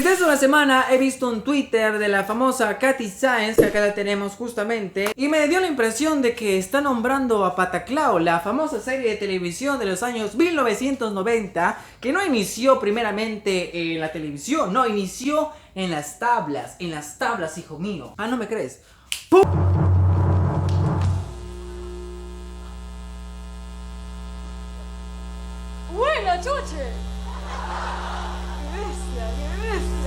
Desde hace una semana he visto un Twitter de la famosa Katy Sáenz, que acá la tenemos justamente, y me dio la impresión de que está nombrando a Pataclown, la famosa serie de televisión de los años 1990, que no inició primeramente en la televisión, no, inició en las tablas, hijo mío. Ah, ¿no me crees? ¡Pum! ¡Buena, choche! ¡Qué bestia, qué bestia!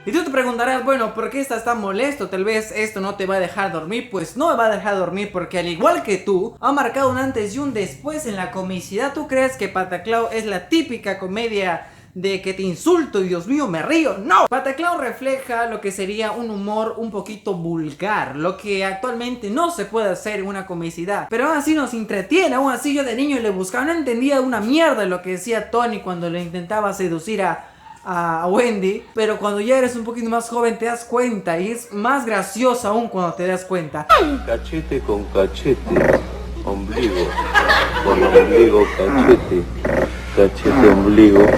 Y tú te preguntarás, bueno, ¿por qué estás tan molesto? Tal vez esto no te va a dejar dormir. Pues no me va a dejar dormir porque al igual que tú, ha marcado un antes y un después en la comicidad. ¿Tú crees que Pataclown es la típica comedia de que te insulto y Dios mío me río? ¡No! Pataclown refleja lo que sería un humor un poquito vulgar, lo que actualmente no se puede hacer en una comicidad, pero aún así nos entretiene. Aún así yo de niño le buscaba, no entendía una mierda de lo que decía Tony cuando le intentaba seducir a Wendy, pero cuando ya eres un poquito más joven te das cuenta y es más gracioso aún cuando te das cuenta. Cachete con cachete, ombligo con ombligo, cachete, cachete, ombligo, ombligo,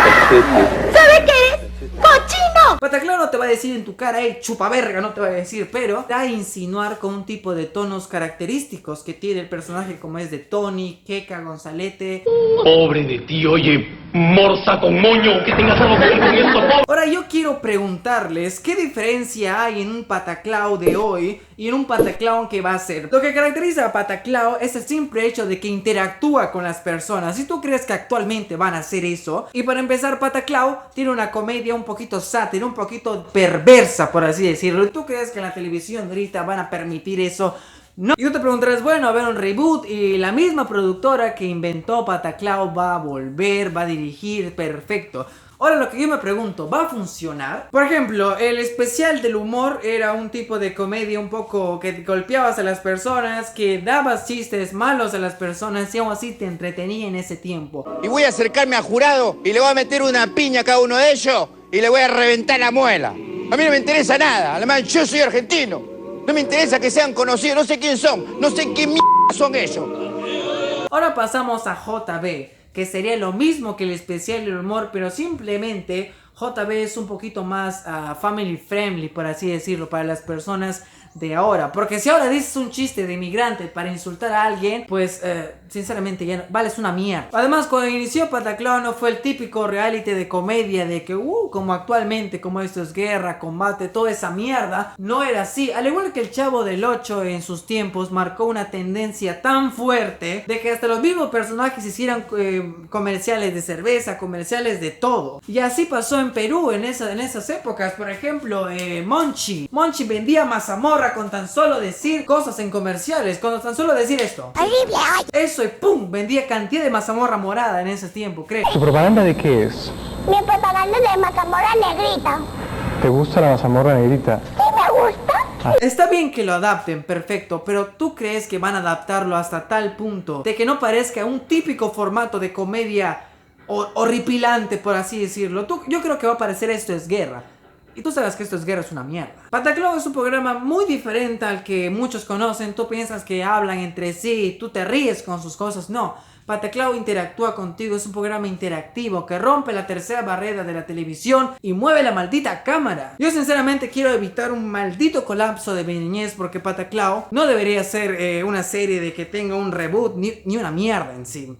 cachete. ¿Sabe qué es? ¡Cochino! Pataclown no te va a decir en tu cara, chupa verga, no te va a decir, pero da a insinuar con un tipo de tonos característicos que tiene el personaje, como es de Tony, Keka, Gonzalete. Pobre de ti, oye, morsa con moño, que tengas algo que ver con esto. Ahora yo quiero preguntarles, ¿qué diferencia hay en un Pataclown de hoy y en un Pataclown que va a ser? Lo que caracteriza a Pataclown es el simple hecho de que interactúa con las personas. Si tú crees que actualmente van a hacer eso, y para empezar Pataclown tiene una comedia un poquito sátira, un poquito perversa, por así decirlo. ¿Tú crees que en la televisión ahorita van a permitir eso? No. Y tú te preguntarás, bueno, a ver un reboot y la misma productora que inventó Pataclown va a volver, va a dirigir, perfecto. Ahora lo que yo me pregunto, ¿va a funcionar? Por ejemplo, el especial del humor era un tipo de comedia un poco que golpeabas a las personas, que dabas chistes malos a las personas y aún así te entretenía en ese tiempo. Y voy a acercarme a Jurado y le voy a meter una piña a cada uno de ellos y le voy a reventar la muela. A mí no me interesa nada, además yo soy argentino. No me interesa que sean conocidos, no sé quién son, no sé qué mierda son ellos. Ahora pasamos a JB, que sería lo mismo que el especial del humor, pero simplemente JB es un poquito más family friendly, por así decirlo, para las personas de ahora. Porque si ahora dices un chiste de inmigrante para insultar a alguien, pues sinceramente ya no, vales una mierda. Además, cuando inició Pataclown no fue el típico reality de comedia de que como actualmente, como esto es guerra, combate, toda esa mierda. No era así. Al igual que el Chavo del 8 en sus tiempos marcó una tendencia tan fuerte de que hasta los mismos personajes hicieran comerciales de cerveza, comerciales de todo. Y así pasó en Perú en esas épocas. Por ejemplo, Monchi vendía mazamorra con tan solo decir cosas en comerciales, con tan solo decir esto. ¡Horrible! Eso y pum, vendía cantidad de mazamorra morada en ese tiempo, creo. ¿Tu propaganda de qué es? Mi propaganda de mazamorra negrita. ¿Te gusta la mazamorra negrita? ¿Sí me gusta? Está bien que lo adapten, perfecto, pero ¿tú crees que van a adaptarlo hasta tal punto de que no parezca un típico formato de comedia horripilante, por así decirlo? Yo creo que va a parecer Esto es Guerra. Y tú sabes que Esto es Guerra es una mierda. Pataclown es un programa muy diferente al que muchos conocen. Tú piensas que hablan entre sí, tú te ríes con sus cosas. No, Pataclown interactúa contigo. Es un programa interactivo que rompe la tercera barrera de la televisión y mueve la maldita cámara. Yo sinceramente quiero evitar un maldito colapso de mi niñez, porque Pataclown no debería ser una serie de que tenga un reboot ni una mierda en sí.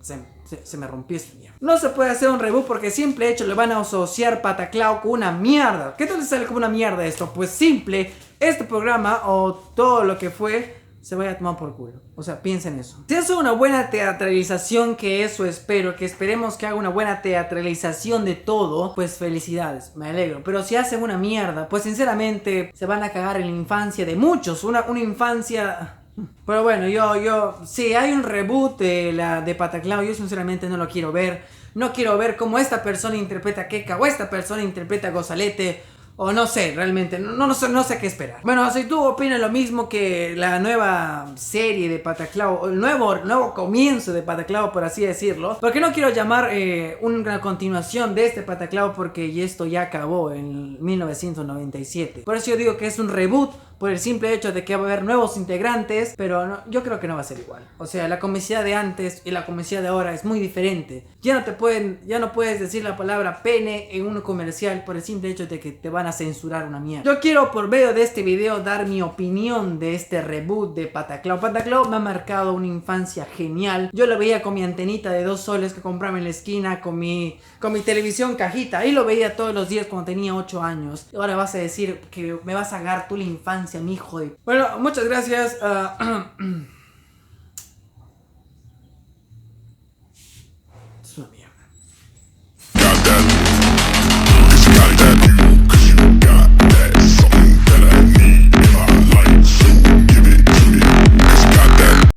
Se me rompió esta mierda. No se puede hacer un reboot porque simple hecho le van a asociar Pataclown con una mierda. ¿Qué tal le sale como una mierda esto? Pues simple, este programa o todo lo que fue se vaya a tomar por culo. O sea, piensen eso. Si hace una buena teatralización, que eso espero, que esperemos que haga una buena teatralización de todo, pues felicidades, me alegro. Pero si hacen una mierda, pues sinceramente se van a cagar en la infancia de muchos. Una infancia... Pero bueno, si hay un reboot de Pataclown, yo sinceramente no lo quiero ver. No quiero ver cómo esta persona interpreta a Keka o esta persona interpreta a Gonzalete. O no sé, realmente, no sé qué esperar. Bueno, si tú opinas lo mismo que la nueva serie de Pataclown, o el nuevo comienzo de Pataclown, por así decirlo, porque no quiero llamar una continuación de este Pataclown, porque esto ya acabó en 1997. Por eso yo digo que es un reboot, por el simple hecho de que va a haber nuevos integrantes, pero no, yo creo que no va a ser igual. O sea, la comicidad de antes y la comicidad de ahora es muy diferente. Ya no puedes decir la palabra pene en un comercial por el simple hecho de que te van a censurar una mierda. Yo quiero por medio de este video dar mi opinión de este reboot de Pataclown. Pataclown me ha marcado una infancia genial. Yo lo veía con mi antenita de 2 soles que compraba en la esquina, con mi televisión cajita. Ahí lo veía todos los días cuando tenía 8 años. Y ahora vas a decir que me vas a cagar tú la infancia, mi hijo de... Bueno, muchas gracias. Es una mierda.